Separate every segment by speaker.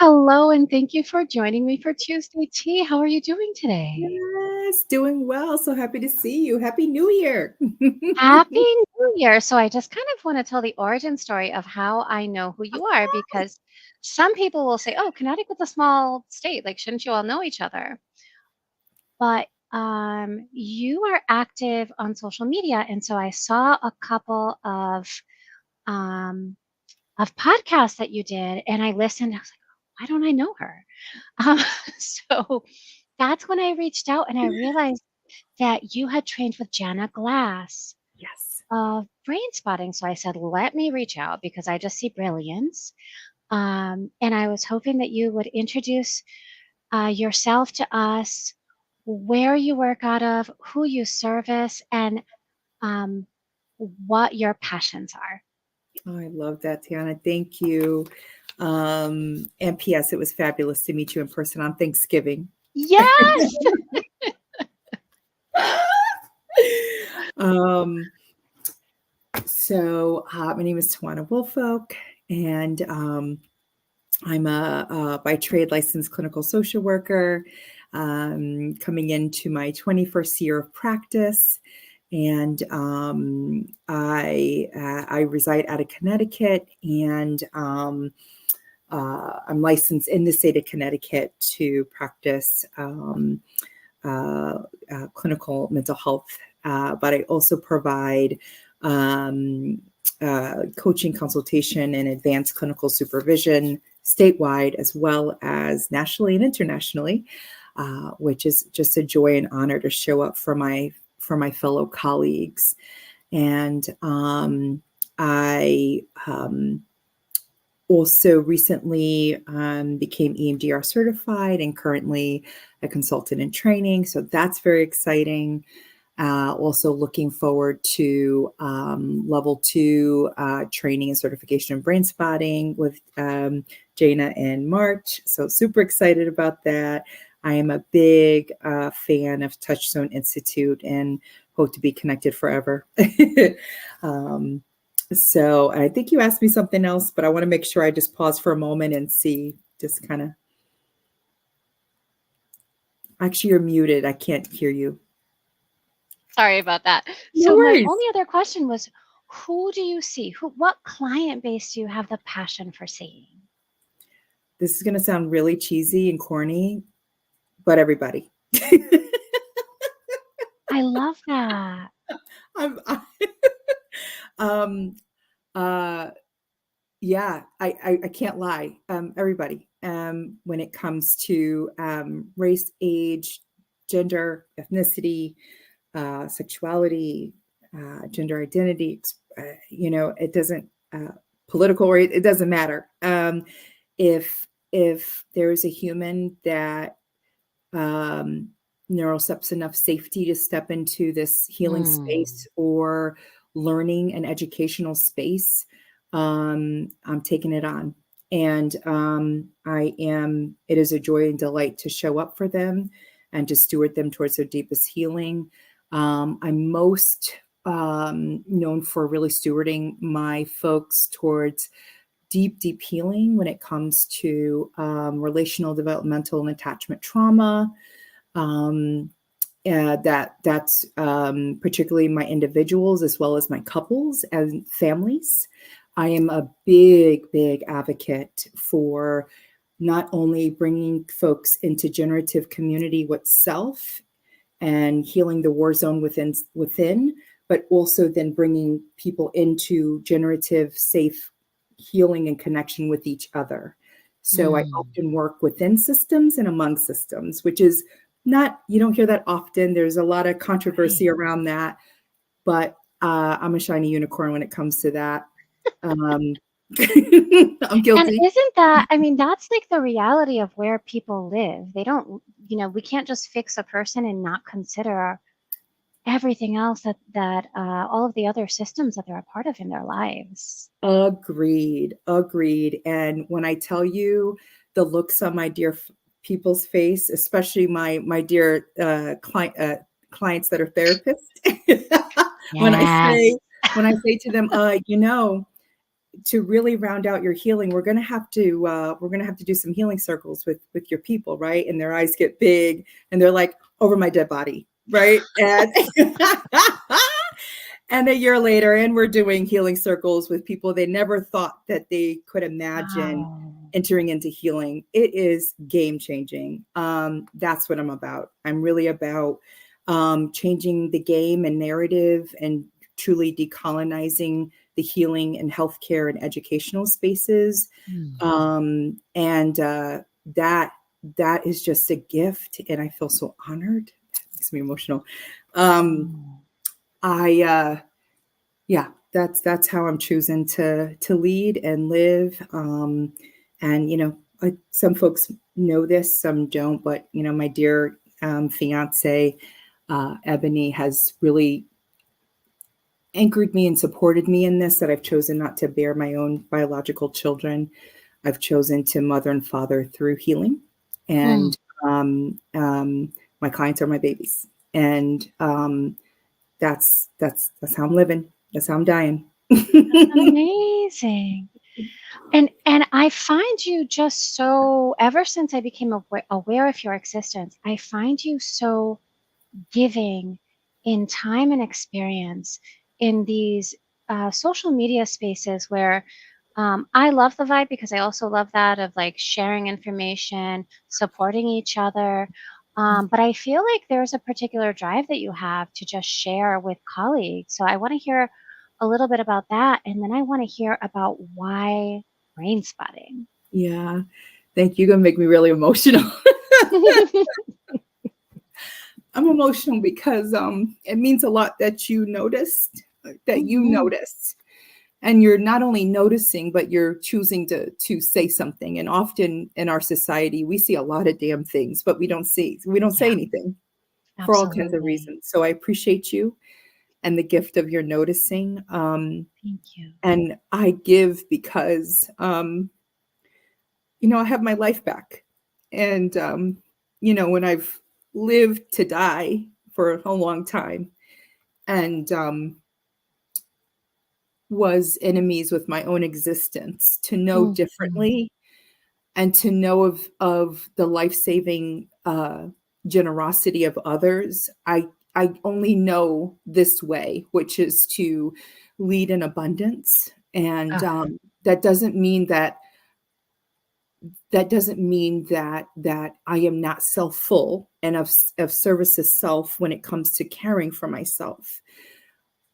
Speaker 1: Hello, and thank you for joining me for Tuesday Tea. How are you doing today?
Speaker 2: Yes, doing well. So happy to see you. Happy New Year.
Speaker 1: Happy New Year. So, I just kind of want to tell the origin story of how I know who you are because some people will say, oh, Connecticut's a small state. Like, shouldn't you all know each other? But you are active on social media. And so I saw a couple um, of podcasts that you did, and I listened. I was like, why don't I know her? Um, so that's when I reached out and I realized that you had trained with Jana Glass
Speaker 2: Yes.
Speaker 1: of Brainspotting. So I said, let me reach out because I just see brilliance. And I was hoping that you would introduce yourself to us, where you work out of, who you service, and um, what your passions are.
Speaker 2: Oh, I love that, Tiana. Thank you. And P.S., it was fabulous to meet you in person on Thanksgiving.
Speaker 1: Yes.
Speaker 2: um, my name is Tawanna Woolfolk, and I'm a by trade licensed clinical social worker, coming into my 21st year of practice. And I reside out of Connecticut, and I'm licensed in the state of Connecticut to practice clinical mental health, but I also provide coaching, consultation, and advanced clinical supervision statewide as well as nationally and internationally, which is just a joy and honor to show up for my fellow colleagues. And I also recently became EMDR certified and currently a consultant in training. So that's very exciting. Also looking forward to level 2 training and certification in Brainspotting with Jana in March. So super excited about that. I am a big fan of Touchstone Institute and hope to be connected forever. So I think you asked me something else, but I want to make sure I just pause for a moment and see, just kind of. Actually, you're muted. I can't hear you.
Speaker 1: Sorry about that.
Speaker 2: No
Speaker 1: So my
Speaker 2: worries.
Speaker 1: only other question was, who do you see? What client base do you have the passion for seeing?
Speaker 2: This is going to sound really cheesy and corny, but everybody.
Speaker 1: I love that.
Speaker 2: I'm, um, uh, yeah, I can't lie. Everybody, when it comes to race, age, gender, ethnicity, sexuality, gender identity, it doesn't, political, or it doesn't matter. If there's a human that neurocepts enough safety to step into this healing space or learning and educational space, I'm taking it on. And it is a joy and delight to show up for them and to steward them towards their deepest healing. I'm most known for really stewarding my folks towards deep healing when it comes to relational, developmental, and attachment trauma. That's particularly my individuals as well as my couples and families. I am a big advocate for not only bringing folks into generative community with self and healing the war zone within, but also then bringing people into generative, safe healing and connection with each other. So I often work within systems and among systems, which is you don't hear that often. There's a lot of controversy around that, but I'm a shiny unicorn when it comes to that. I'm
Speaker 1: And
Speaker 2: guilty.
Speaker 1: isn't that, I mean, that's like the reality of where people live. They don't, we can't just fix a person and not consider everything else that all of the other systems that they're a part of in their lives.
Speaker 2: Agreed. And when I tell you the looks on my dear people's face, especially my dear clients that are therapists, when I
Speaker 1: Yes.
Speaker 2: say to them, to really round out your healing, we're gonna have to do some healing circles with your people, right? And their eyes get big, and they're like, over my dead body, right? And and a year later, and we're doing healing circles with people they never thought that they could imagine
Speaker 1: Wow.
Speaker 2: entering into healing. It is game changing. That's what I'm about. I'm really about changing the game and narrative and truly decolonizing the healing and healthcare and educational spaces.
Speaker 1: Mm.
Speaker 2: And that that is just a gift, and I feel so honored. That makes me emotional. Um,
Speaker 1: Mm.
Speaker 2: I yeah, that's how I'm choosing to lead and live. And some folks know this, some don't, but my dear fiance Ebony has really anchored me and supported me in this, that I've chosen not to bear my own biological children. I've chosen to mother and father through healing,
Speaker 1: Mm.
Speaker 2: and my clients are my babies, and that's how I'm living. That's how I'm dying.
Speaker 1: That's amazing. And I find you just so, ever since I became aware of your existence, I find you so giving in time and experience in these social media spaces where I love the vibe because I also love that of like sharing information, supporting each other. But I feel like there's a particular drive that you have to just share with colleagues. So I want to hear a little bit about that. And then I want to hear about why brain spotting.
Speaker 2: Yeah. Thank you. You're gonna make me really emotional. I'm emotional because it means a lot that you noticed,
Speaker 1: Hmm.
Speaker 2: and you're not only noticing, but you're choosing to say something. And often in our society, we see a lot of damn things, but we don't say
Speaker 1: Yeah,
Speaker 2: anything for all kinds of
Speaker 1: absolutely.
Speaker 2: reasons. So I appreciate you and the gift of your noticing.
Speaker 1: Thank you.
Speaker 2: And I give because I have my life back. And, when I've lived to die for a long time, and was enemies with my own existence, to know
Speaker 1: Hmm.
Speaker 2: differently and to know of the life-saving generosity of others, I only know this way, which is to lead in abundance. And
Speaker 1: Ah,
Speaker 2: that doesn't mean that I am not self-full and of service to self when it comes to caring for myself.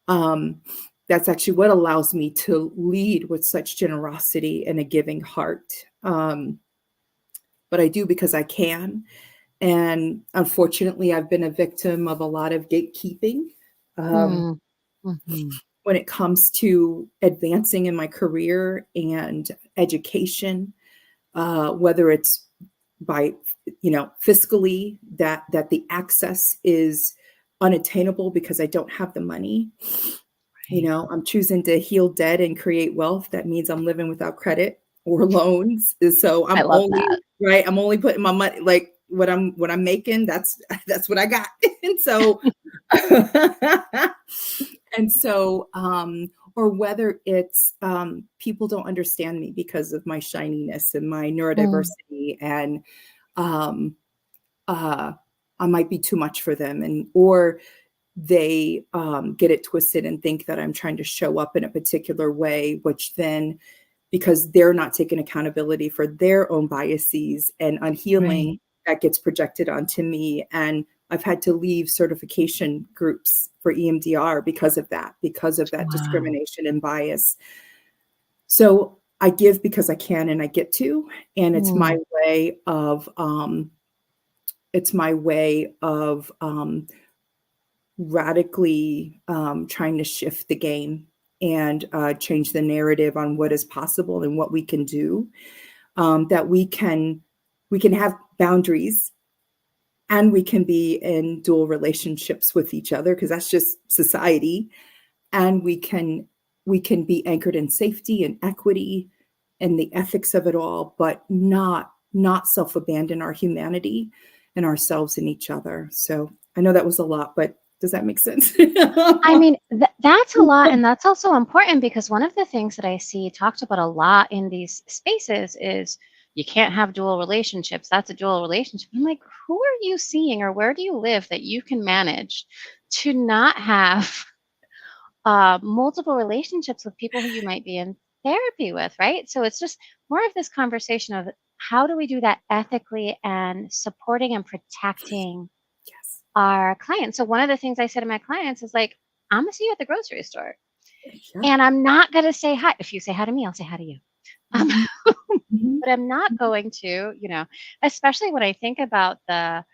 Speaker 2: Um, that's actually what allows me to lead with such generosity and a giving heart. But I do because I can. And unfortunately, I've been a victim of a lot of gatekeeping um,
Speaker 1: mm, mhm.
Speaker 2: when it comes to advancing in my career and education, whether it's by fiscally, that the access is unattainable because I don't have the money.
Speaker 1: Right.
Speaker 2: I'm choosing to heal debt and create wealth. That means I'm living without credit or loans. And so
Speaker 1: I
Speaker 2: I'm
Speaker 1: love
Speaker 2: only
Speaker 1: that.
Speaker 2: right. I'm only putting my money, like what I'm making. That's what I got. And so and so or whether it's people don't understand me because of my shininess and my
Speaker 1: Mm,
Speaker 2: neurodiversity, and um uh I might be too much for them, and or they get it twisted and think that I'm trying to show up in a particular way, which then, because they're not taking accountability for their own biases and unhealing,
Speaker 1: right.
Speaker 2: that gets projected onto me. And I've had to leave certification groups for EMDR because of that
Speaker 1: Wow.
Speaker 2: discrimination and bias. So I give because I can and I get to, and
Speaker 1: Mm,
Speaker 2: it's my way of radically trying to shift the game and change the narrative on what is possible and what we can do. That we can have boundaries, and we can be in dual relationships with each other, because that's just society. And we can be anchored in safety and equity and the ethics of it all, but not self abandon our humanity and ourselves and each other. So I know that was a lot, but Does that make sense?
Speaker 1: I mean, that's a lot. And that's also important because one of the things that I see talked about a lot in these spaces is you can't have dual relationships. That's a dual relationship. I'm like, who are you seeing or where do you live that you can manage to not have multiple relationships with people who you might be in therapy with, right? So it's just more of this conversation of how do we do that ethically and supporting and protecting
Speaker 2: Yes.
Speaker 1: our clients. So one of the things I say to my clients is like, I'm gonna see you at the grocery store.
Speaker 2: Yeah.
Speaker 1: And I'm not gonna say hi. If you say hi to me, I'll say hi to you. Um,
Speaker 2: Mhm. Mhm.
Speaker 1: but I'm not
Speaker 2: Mhm.
Speaker 1: going to, especially when I think about the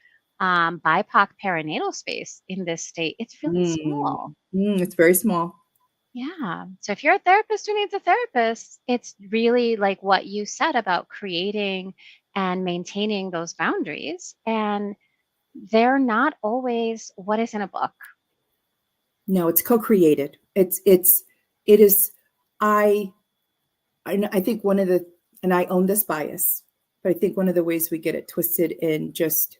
Speaker 1: BIPOC perinatal space in this state, it's really
Speaker 2: Mm.
Speaker 1: small.
Speaker 2: It's very small.
Speaker 1: Yeah. So if you're a therapist who needs a therapist, it's really like what you said about creating and maintaining those boundaries. And they're not always what is in a book.
Speaker 2: No, it's co-created. It is, I, I think one of the, and I own this bias, but I think one of the ways we get it twisted in just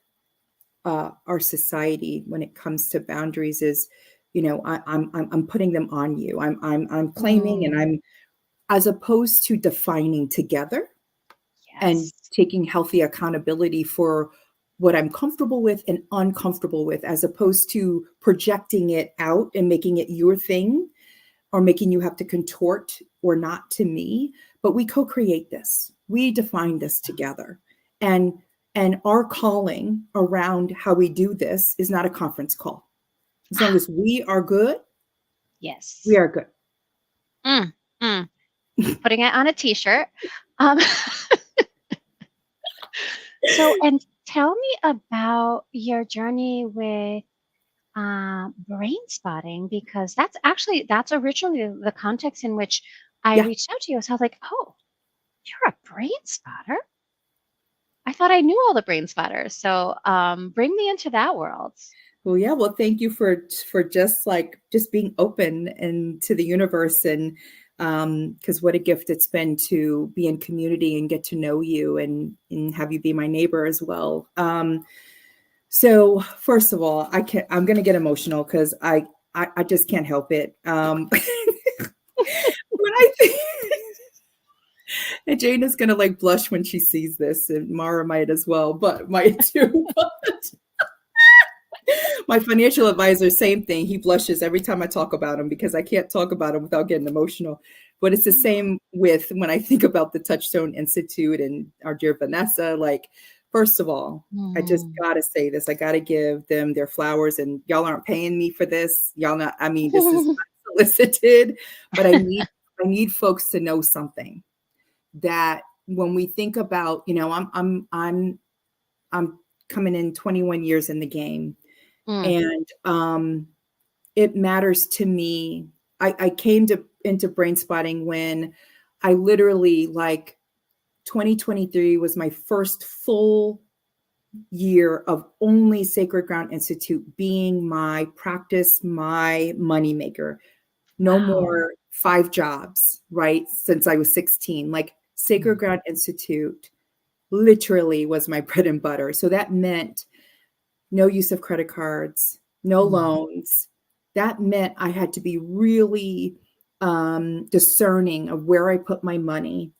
Speaker 2: our society when it comes to boundaries is, I'm putting them on you. I'm claiming, and
Speaker 1: Mm,
Speaker 2: I'm, as opposed to defining together and
Speaker 1: yes.
Speaker 2: taking healthy accountability for what I'm comfortable with and uncomfortable with, as opposed to projecting it out and making it your thing or making you have to contort or not to me. But we co-create this. We define this together. And our calling around how we do this is not a conference call. As long as we are good, we
Speaker 1: Yes.
Speaker 2: are good.
Speaker 1: Mm, mm. Putting it on a t-shirt. Um, so, and tell me about your journey with brain spotting because that's originally the context in which I
Speaker 2: Yeah.
Speaker 1: reached out to you. So I was like, oh, you're a brain spotter. I thought I knew all the brain spotters. So bring me into that world.
Speaker 2: Well, yeah. Well, thank you for just being open and to the universe, and because what a gift it's been to be in community and get to know you, and have you be my neighbor as well. So first of all, I'm going to get emotional because I just can't help it. When I think, and Jane is going to like blush when she sees this, and Mara might as well, but might too. But my financial advisor, same thing. He blushes every time I talk about him because I can't talk about him without getting emotional. But it's the same with when I think about the Touchstone Institute and our dear Vanessa. Like, first of all, I just
Speaker 1: Mm.
Speaker 2: gotta say this. I gotta give them their flowers, and y'all aren't paying me for this. Y'all not. I mean, this is unsolicited, but I need folks to know something, that when we think about, I'm coming in 21 years in the game,
Speaker 1: Mm,
Speaker 2: and it matters to me. I came into brain spotting when I literally, like, 2023 was my first full year of only Sacred Ground Institute being my practice, my moneymaker. No
Speaker 1: wow.
Speaker 2: more 5 jobs, right? Since I was 16. Like, Sacred
Speaker 1: Mm,
Speaker 2: Ground Institute literally was my bread and butter. So that meant no use of credit cards, no
Speaker 1: mm,
Speaker 2: loans. That meant I had to be really discerning of where I put my money.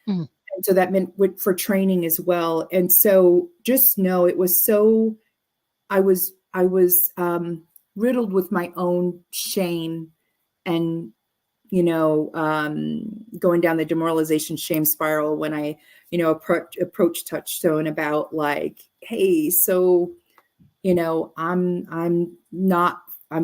Speaker 1: mm.
Speaker 2: And so that meant for training as well. And so just know it was so, I was riddled with my own shame, and going down the demoralization shame spiral when I approached Touchstone about, like, hey, so I'm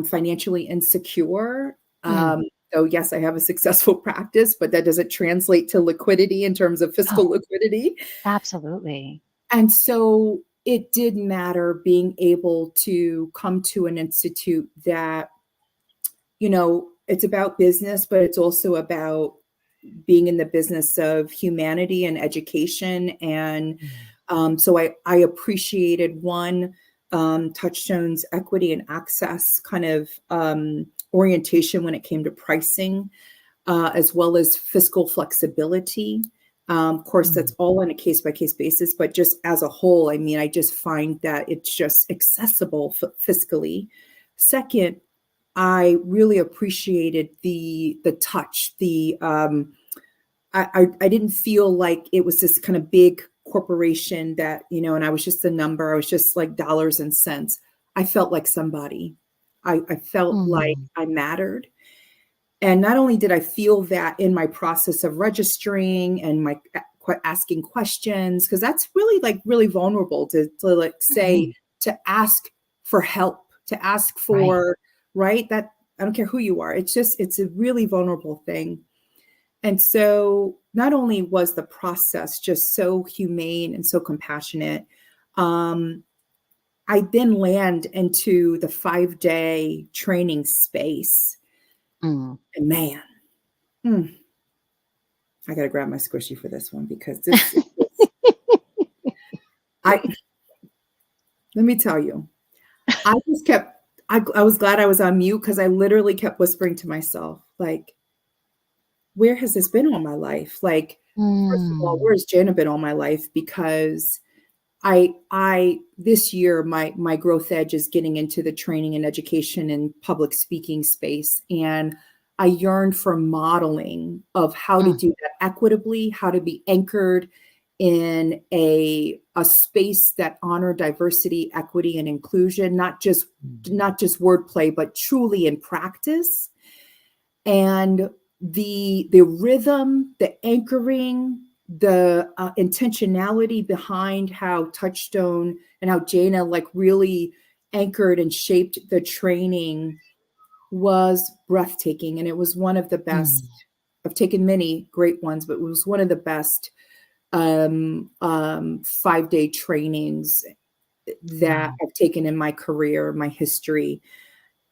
Speaker 2: financially insecure.
Speaker 1: Mm.
Speaker 2: So yes, I have a successful practice, but that doesn't translate to liquidity in terms of fiscal
Speaker 1: Oh,
Speaker 2: liquidity.
Speaker 1: absolutely.
Speaker 2: And so it did matter being able to come to an institute that, it's about business, but it's also about being in the business of humanity and education. And
Speaker 1: Mm,
Speaker 2: so I appreciated, one, Touchstone's equity and access kind of orientation when it came to pricing, as well as fiscal flexibility. Of course, that's
Speaker 1: mm,
Speaker 2: all on a case by case basis, but just as a whole, I mean, I just find that it's just accessible fiscally. Second, I really appreciated the touch. I didn't feel like it was this kind of big corporation that, and I was just a number. I was just like dollars and cents. I felt like somebody. I felt like
Speaker 1: Mm,
Speaker 2: I mattered. And not only did I feel that in my process of registering and my asking questions, because that's really like really vulnerable to like say,
Speaker 1: mhm.
Speaker 2: to ask for help, to ask
Speaker 1: Right.
Speaker 2: for, right? That I don't care who you are. It's a really vulnerable thing. And so not only was the process just so humane and so compassionate, um, I then land into the 5-day training space.
Speaker 1: Mm.
Speaker 2: And man, mm, I got to grab my squishy for this one because this I let me tell you, I just kept, I was glad I was on mute because I literally kept whispering to myself, like, where has this been all my life? Like, first of all,
Speaker 1: Mm.
Speaker 2: where's Jana been all my life? Because I this year my growth edge is getting into the training and education and public speaking space, and I yearned for modeling of how to
Speaker 1: Mm.
Speaker 2: do that equitably, how to be anchored in a space that honor diversity, equity, and inclusion,
Speaker 1: Mm.
Speaker 2: not just wordplay, but truly in practice. And the rhythm, the anchoring, the intentionality behind how Touchstone and how Jana like really anchored and shaped the training was breathtaking. And it was one of the best.
Speaker 1: Mm.
Speaker 2: I've taken many great ones, but it was one of the best 5-day trainings that
Speaker 1: Wow.
Speaker 2: I've taken in my career, my history.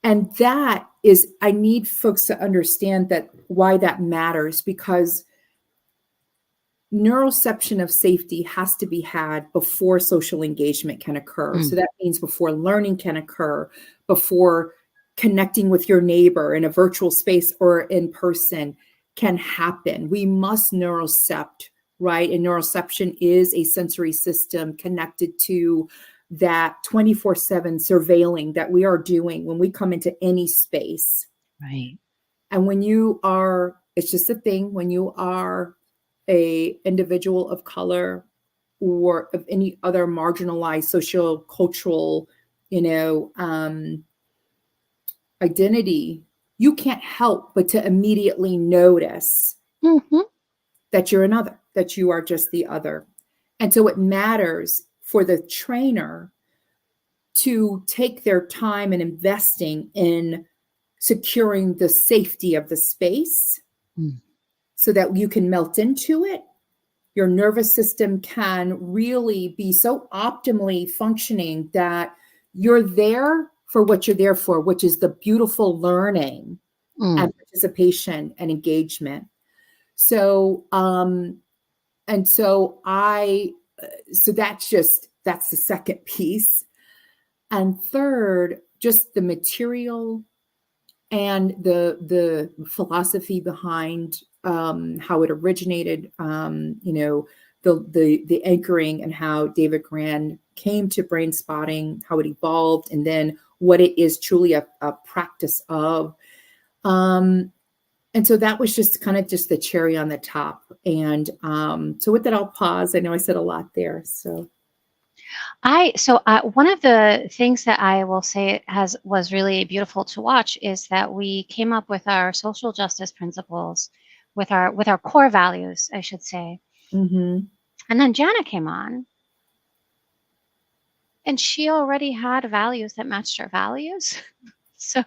Speaker 2: And that is, I need folks to understand that why that matters, because neuroception of safety has to be had before social engagement can occur. So
Speaker 1: Mm.
Speaker 2: that means before learning can occur, before connecting with your neighbor in a virtual space or in person can happen. We must neurocept, right? And neuroception is a sensory system connected to that 24/7 surveilling that we are doing when we come into any space.
Speaker 1: Right.
Speaker 2: And when you are, it's just a thing, when you are a individual of color or of any other marginalized social cultural, you know, identity, you can't help but to immediately notice
Speaker 1: Mhm.
Speaker 2: that you're another, that you are just the other. And so it matters for the trainer to take their time and investing in securing the safety of the space
Speaker 1: Mm.
Speaker 2: so that you can melt into it. Your nervous system can really be so optimally functioning that you're there for what you're there for, which is the beautiful learning
Speaker 1: Mm.
Speaker 2: and participation and engagement. So, and so so that's the second piece. And third, just the material and the philosophy behind how it originated, the anchoring and how David Grand came to brain spotting, how it evolved, and then what it is truly a practice of. Um, and so that was just kind of just the cherry on the top. And so with that, I'll pause. I know I said a lot there. So.
Speaker 1: One of the things that I will say has was really beautiful to watch is that we came up with our social justice principles, with our core values, I should say.
Speaker 2: Mhm.
Speaker 1: And then Jana came on, and she already had values that matched our values. So,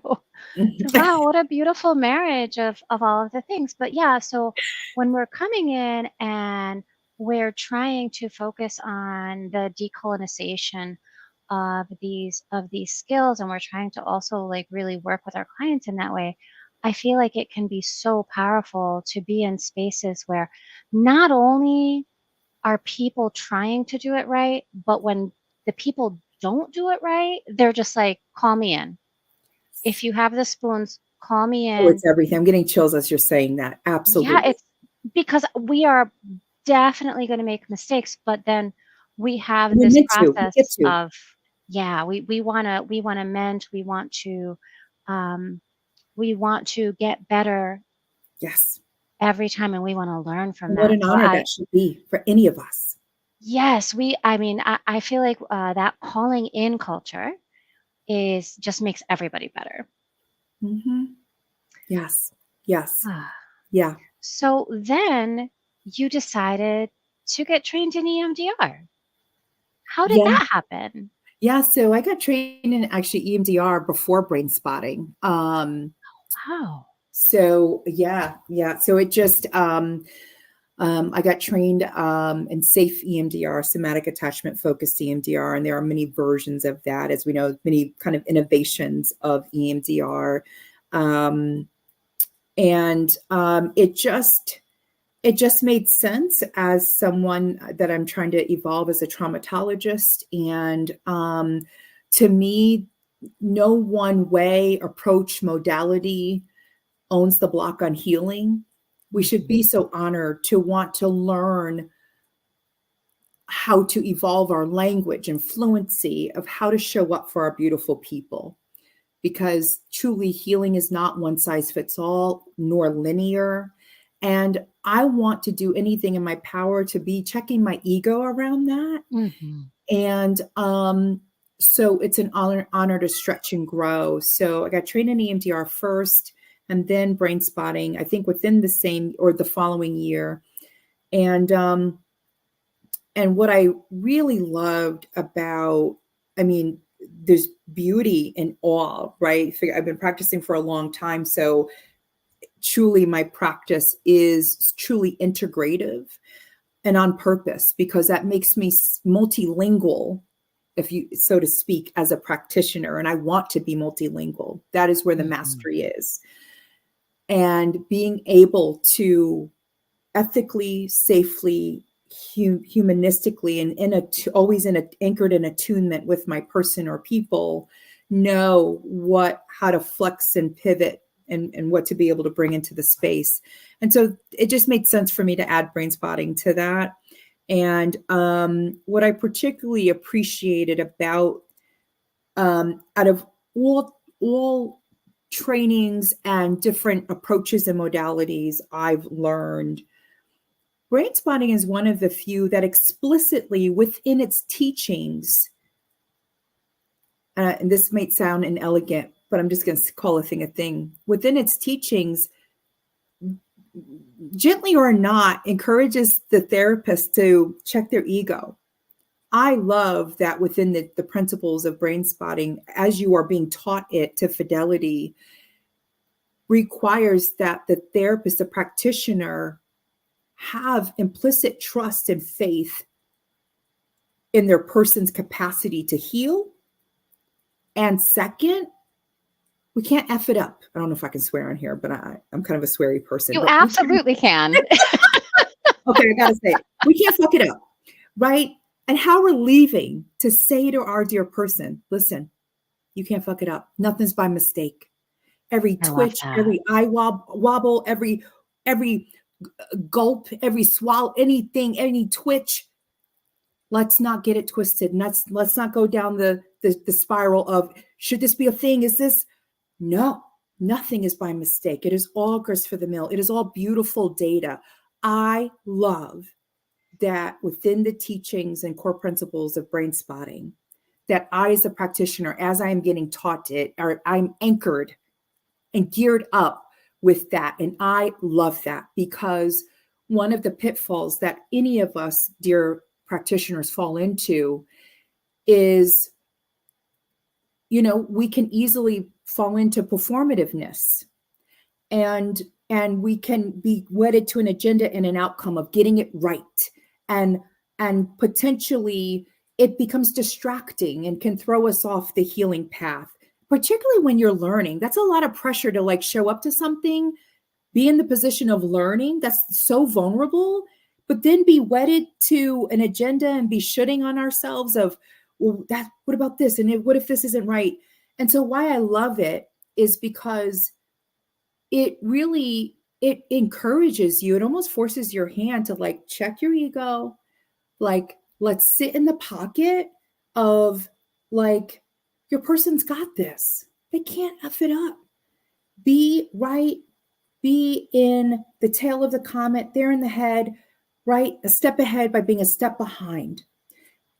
Speaker 1: wow, what a beautiful marriage of all of the things. But yeah, so when we're coming in and we're trying to focus on the decolonization of these skills, and we're trying to also like really work with our clients in that way, I feel like it can be so powerful to be in spaces where not only are people trying to do it right, but when the people don't do it right, they're just like, call me in. If you have the spoons, call me
Speaker 2: Oh,
Speaker 1: in.
Speaker 2: it's everything. I'm getting chills as you're saying that.
Speaker 1: Yeah,
Speaker 2: Absolutely.
Speaker 1: it's because we are definitely going to make mistakes, but then we have
Speaker 2: We
Speaker 1: this
Speaker 2: meant to. We get
Speaker 1: process
Speaker 2: to.
Speaker 1: of, Yeah, we wanna mend, um, we want to get better
Speaker 2: Yes.
Speaker 1: every time, and we wanna learn from
Speaker 2: And what
Speaker 1: that.
Speaker 2: an
Speaker 1: So
Speaker 2: honor
Speaker 1: I
Speaker 2: that should be for any of us.
Speaker 1: yes, I mean, I feel like that calling in culture is just makes everybody better.
Speaker 2: Mhm. Yes. Yes.
Speaker 1: Ah,
Speaker 2: Yeah.
Speaker 1: so then you decided to get trained in EMDR. How did
Speaker 2: Yeah.
Speaker 1: that happen?
Speaker 2: Yeah, so I got trained in actually EMDR before brain spotting.
Speaker 1: Wow.
Speaker 2: So yeah, yeah. So it just I got trained in safe EMDR, somatic attachment focused EMDR, and there are many versions of that, as we know, many kind of innovations of EMDR, um, and it just made sense as someone that I'm trying to evolve as a traumatologist, and to me, no one way, approach, modality owns the block on healing. We should
Speaker 1: Mhm.
Speaker 2: be so honored to want to learn how to evolve our language and fluency of how to show up for our beautiful people. Because truly, healing is not one size fits all nor linear. And I want to do anything in my power to be checking my ego around that.
Speaker 1: Mhm.
Speaker 2: And so it's an honor to stretch and grow. So I got trained in EMDR first and then brain spotting, I think within the same or the following year. And and what I really loved about, I mean, there's beauty in awe, right? I've been practicing for a long time. So truly my practice is truly integrative and on purpose because that makes me multilingual, if you so to speak, as a practitioner. And I want to be multilingual. That is where the
Speaker 1: Mhm.
Speaker 2: mastery is. And being able to ethically, safely, humanistically, and always in a anchored in attunement with my person or people, know what how to flex and pivot and what to be able to bring into the space. And so it just made sense for me to add brain spotting to that. And what I particularly appreciated about out of all trainings and different approaches and modalities I've learned, brain spotting is one of the few that explicitly within its teachings, and this might sound inelegant, but I'm just going to call a thing. Within its teachings, gently or not, encourages the therapist to check their ego. I love that within the principles of brain spotting, as you are being taught it to fidelity, requires that the therapist, the practitioner, have implicit trust and faith in their person's capacity to heal. And second, we can't F it up. I don't know if I can swear on here, but I'm kind of a sweary person.
Speaker 1: You
Speaker 2: But we can't,
Speaker 1: absolutely can.
Speaker 2: okay, I gotta say it. We can't fuck it up, right? And how relieving to say to our dear person, listen, you can't fuck it up. Nothing's by mistake. Every
Speaker 1: I love
Speaker 2: twitch,
Speaker 1: that.
Speaker 2: every eye wobble, every gulp, every swallow, anything, any twitch, let's not get it twisted. And let's not go down the spiral of should this be a thing? Is this no, nothing is by mistake. It is all grist for the mill. It is all beautiful data. I love that within the teachings and core principles of brain spotting, that I, as a practitioner, as I am getting taught it, or I'm anchored and geared up with that. And I love that because one of the pitfalls that any of us, dear practitioners, fall into is, we can easily fall into performativeness and we can be wedded to an agenda and an outcome of getting it right, and potentially it becomes distracting and can throw us off the healing path, particularly when you're learning. That's a lot of pressure to like show up to something, be in the position of learning. That's so vulnerable, but then be wedded to an agenda and be shooting on ourselves of, well, that what about this, and what if this isn't right? And so why I love it is because it really it encourages you. It almost forces your hand to like check your ego, like let's sit in the pocket of like, your person's got this. They can't F it up. Be right, be in the tail of the comet, they're in the head, right? A step ahead by being a step behind.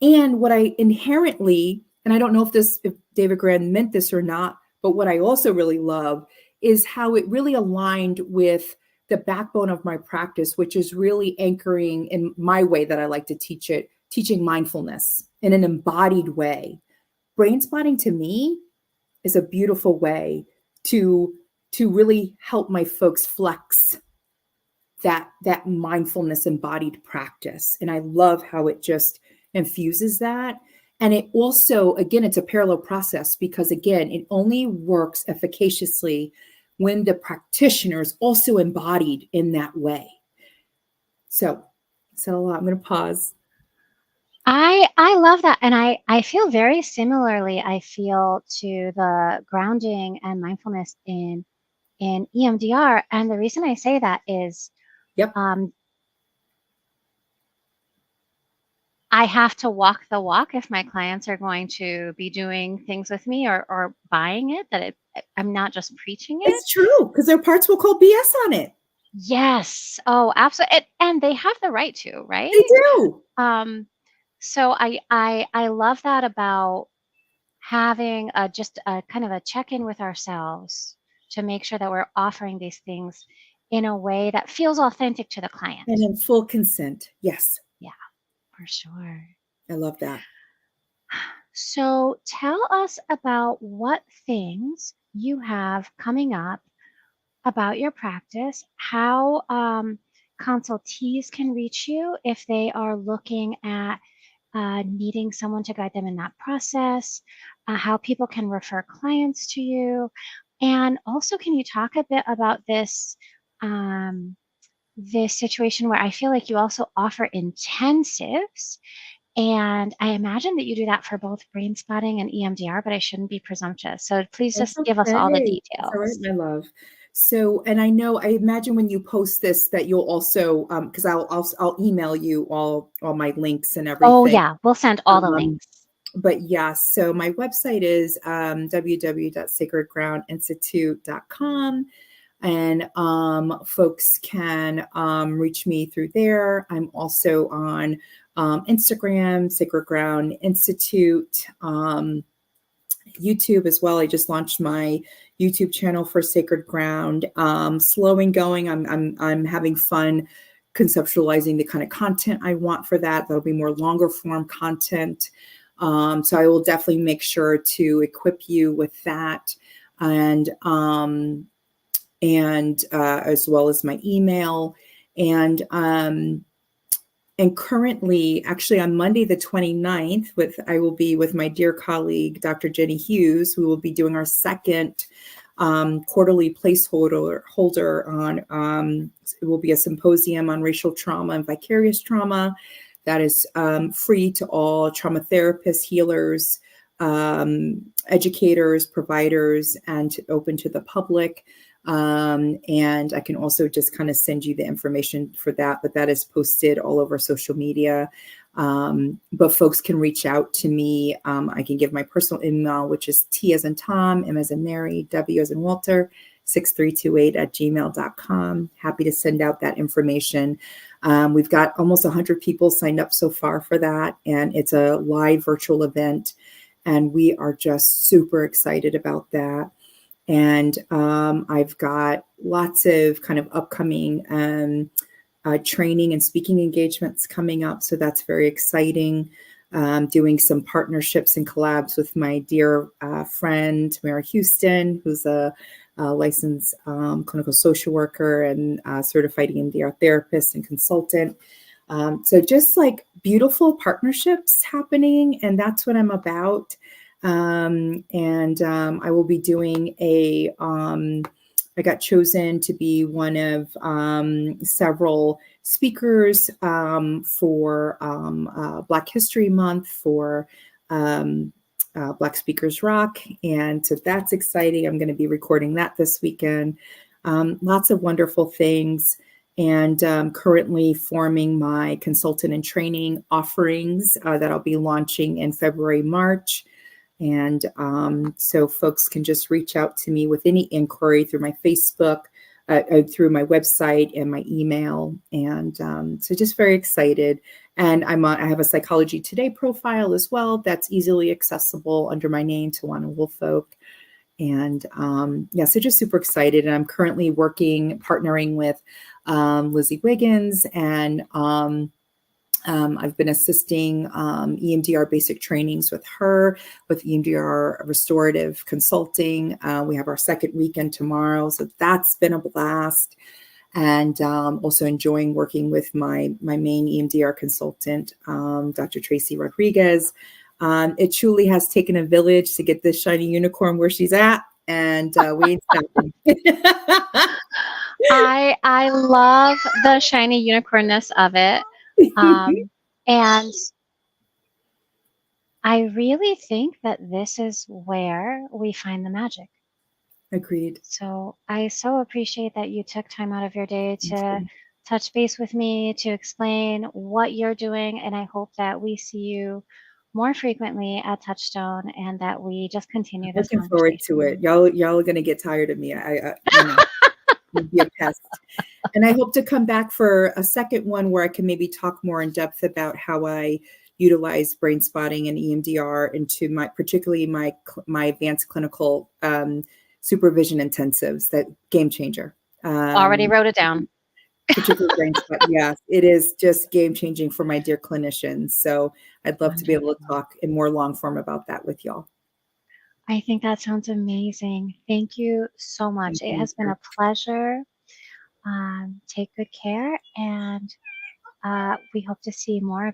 Speaker 2: And what I inherently, and I don't know if David Grand meant this or not, but what I also really love is how it really aligned with the backbone of my practice, which is really anchoring in my way that I like to teach it, teaching mindfulness in an embodied way. Brain spotting to me is a beautiful way to really help my folks flex that mindfulness embodied practice. And I love how it just infuses that. And it also, again, it's a parallel process because, again, it only works efficaciously when the practitioner is also embodied in that way. So I said a lot. I'm going to pause.
Speaker 1: I love that, and I feel very similarly. I feel to the grounding and mindfulness in EMDR, and the reason I say that is
Speaker 2: Yep.
Speaker 1: I have to walk the walk if my clients are going to be doing things with me or buying it, that I'm not just preaching it.
Speaker 2: It's true, because their parts will call BS on it.
Speaker 1: Yes. Oh, absolutely. And they have the right to,
Speaker 2: They
Speaker 1: right?
Speaker 2: do.
Speaker 1: So I love that about having just a kind of a check-in with ourselves to make sure that we're offering these things in a way that feels authentic to the client.
Speaker 2: And in full consent. Yes.
Speaker 1: Yeah, for sure.
Speaker 2: I love that.
Speaker 1: So tell us about what things you have coming up about your practice, how consultees can reach you if they are looking at needing someone to guide them in that process, how people can refer clients to you, and also can you talk a bit about this situation where I feel like you also offer intensives, and I imagine that you do that for both brain spotting and EMDR, but I shouldn't be presumptuous. So please
Speaker 2: That's
Speaker 1: just give us all the
Speaker 2: okay. That's all right,
Speaker 1: details.
Speaker 2: my love. So, and I imagine when you post this that you'll also, because I'll email you all my links and
Speaker 1: Oh
Speaker 2: everything.
Speaker 1: yeah, we'll send all the
Speaker 2: Um,
Speaker 1: links.
Speaker 2: but yeah, so my website is www.sacredgroundinstitute.com. And folks can reach me through there. I'm also on Instagram, Sacred Ground Institute, YouTube as well. I just launched my YouTube channel for Sacred Ground. Slowing going. I'm having fun conceptualizing the kind of content I want for that. That'll be more longer form content. So I will definitely make sure to equip you with that, and as well as my email. And currently, actually on Monday, the 29th, I will be with my dear colleague, Dr. Jenny Hughes, who will be doing our second quarterly placeholder on, it will be a symposium on racial trauma and vicarious trauma that is free to all trauma therapists, healers, educators, providers, and open to the public. And I can also just kind of send you the information for that, but that is posted all over social media. But folks can reach out to me. I can give my personal email, which is T as in Tom, M as in Mary, W as in Walter, 6328@gmail.com. Happy to send out that information. We've got almost 100 people signed up so far for that, and it's a live virtual event, and we are just super excited about that. And I've got lots of kind of upcoming training and speaking engagements coming up. So that's very exciting. Doing some partnerships and collabs with my dear friend, Mara Houston, who's a licensed clinical social worker and certified EMDR therapist and consultant. So just like beautiful partnerships happening. And that's what I'm about. I will be doing I got chosen to be one of several speakers for Black History Month for Black Speakers Rock. And so that's exciting. I'm going to be recording that this weekend. Lots of wonderful things. And currently forming my consultant and training offerings that I'll be launching in February, March. And so folks can just reach out to me with any inquiry through my Facebook, through my website and my email. And so just very excited. And I have a Psychology Today profile as well that's easily accessible under my name, Tawanna Woolfolk. And yeah, so just super excited. And I'm currently partnering with Lizzie Wiggins, and I've been assisting EMDR basic trainings with her, with EMDR restorative consulting. We have our second weekend tomorrow, so that's been a blast. And also enjoying working with my main EMDR consultant, Dr. Tracy Rodriguez. It truly has taken a village to get this shiny unicorn where she's at, and we ain't stopping.
Speaker 1: I love the shiny unicornness of it. And I really think that this is where we find the magic.
Speaker 2: Agreed.
Speaker 1: So I so appreciate that you took time out of your day
Speaker 2: Thank
Speaker 1: to
Speaker 2: you.
Speaker 1: touch base with me, to explain what you're doing. And I hope that we see you more frequently at Touchstone and that we just continue this
Speaker 2: Looking forward to it.
Speaker 1: conversation.
Speaker 2: Y'all are gonna get tired of me. You know, you'd be a pest. And I hope to come back for a second one where I can maybe talk more in depth about how I utilize brain spotting and EMDR into particularly my advanced clinical supervision intensives. That game changer.
Speaker 1: Already
Speaker 2: Um,
Speaker 1: wrote it down.
Speaker 2: Particularly brain spot. Yes, it is just game changing for my dear clinicians. So I'd love to be able to
Speaker 1: Wonderful.
Speaker 2: talk in more long form about that with y'all.
Speaker 1: I think that sounds amazing. Thank you so much.
Speaker 2: Thank
Speaker 1: It
Speaker 2: you.
Speaker 1: has been a pleasure. Take good care, and we hope to see more of